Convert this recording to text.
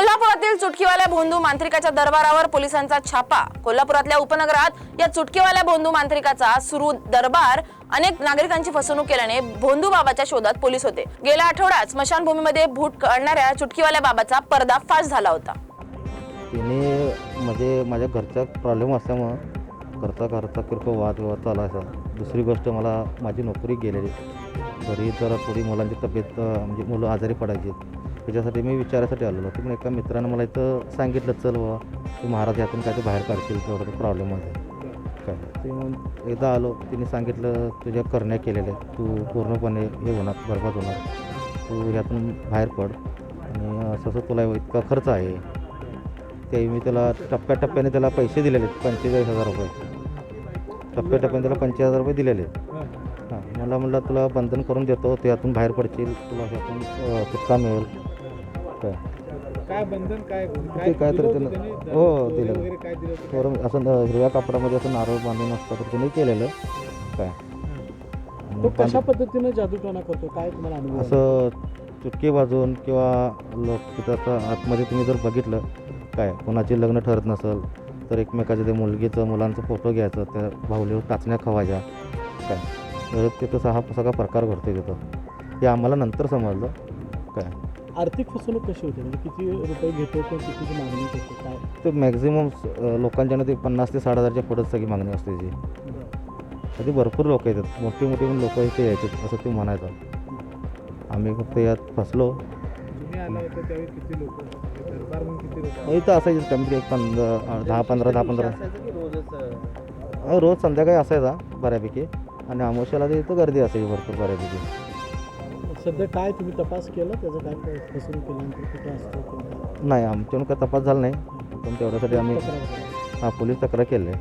कोल्हापुरातील चुटकीवाल्या भोंदू मांत्रिकाच्या दरबारावर पोलिसांचा छापा। कोल्हापुरातल्या उपनगरात या चुटकीवाल्या भोंदू मांत्रिकाचा सुरू दरबार अनेक नागरिकांची फसवणूक केल्याने भोंदू बाबाच्या शोधात पोलीस होते। गेल्या आठवड्यात स्मशानभूमीमध्ये भूत काढणाऱ्या चुटकीवाल्या बाबाचा पर्दाफाश झाला होता। तिने म्हणजे माझ्या घरचा प्रॉब्लेम असल्यामुळं घरचा किरकोळ वादविवाद चालायचा। दुसरी गोष्ट मला माझी नोकरी गेलेली, घरी जरा थोडी मुलांची तब्येत म्हणजे मुलं आजारी पडायची, त्याच्यासाठी मी विचारायसाठी आलेलो होतो। पण एका मित्रानं मला इथं सांगितलं, चल बाबा तू महाराज यातून काय ते बाहेर काढशील तेवढं प्रॉब्लेममध्ये काय ते। मग एकदा आलो, तिने सांगितलं तुझ्या करण्या केलेल्या तू पूर्णपणे हे होणार, बरबाद होणार, तू ह्यातून बाहेर पड आणि असं तुला इतका खर्च आहे। ते मी त्याला टप्प्याटप्प्याने त्याला पैसे दिलेले आहेत, 45,000 रुपये टप्प्याटप्प्याने त्याला 45,000 रुपये दिलेले आहेत। हां, मला म्हटलं तुला बंधन करून देतो, ते यातून बाहेर पडशील, तुला ह्यातून सुटका मिळेल काय बंधन काय ते काय तर त्यानं हो दिलेलं थोडं असं हिरव्या कापडामध्ये असं नारळ बांधून असतं तर त्याने केलेलं काय। तो कशा पद्धतीने जादूटोणा करतो, काय तुम्हाला अनुभव आला? असं चुटकी वाजवून किंवा तिथं आतमध्ये तुम्ही जर बघितलं काय कोणाचे लग्न ठरत नसेल तर एकमेकाच्या ते मुलगीचं मुलांचं फोटो घ्यायचं, त्या बाहुलीवर टाचण्या खवायच्या काय, तर तिथं हा सगळा प्रकार घडतो तिथं। हे आम्हाला नंतर समजलं काय। आर्थिक फसवणूक कशी होते, म्हणजे किती रुपये घेतो किंवा कितीची मागणी करतो काय? ते मॅक्झिमम लोकांच्यानं ते 50,000 ते 60,000च्या पुढंच सगळी मागणी असते जी। कधी भरपूर लोक येतात, मोठी मोठी पण लोक इथे यायचे असं ते म्हणायचं। आम्ही फक्त यात फसलो। तुम्ही आला होता त्यावेळी किती लोक, दरबार म्हणून किती लोक? इथं असायचं कमी एक 10-15 रोज संध्याकाळी असायचा बऱ्यापैकी, आणि अमावस्याला ते इथं गर्दी असायची भरपूर बऱ्यापैकी। सध्या काय तुम्ही तपास केला त्याचं, काय फसवणूक केल्यानंतर कुठं असतं? नाही, आमच्याकडून काय तपास झाला नाही, पण तेवढ्यासाठी आम्ही पोलीस तक्रार केली आहे।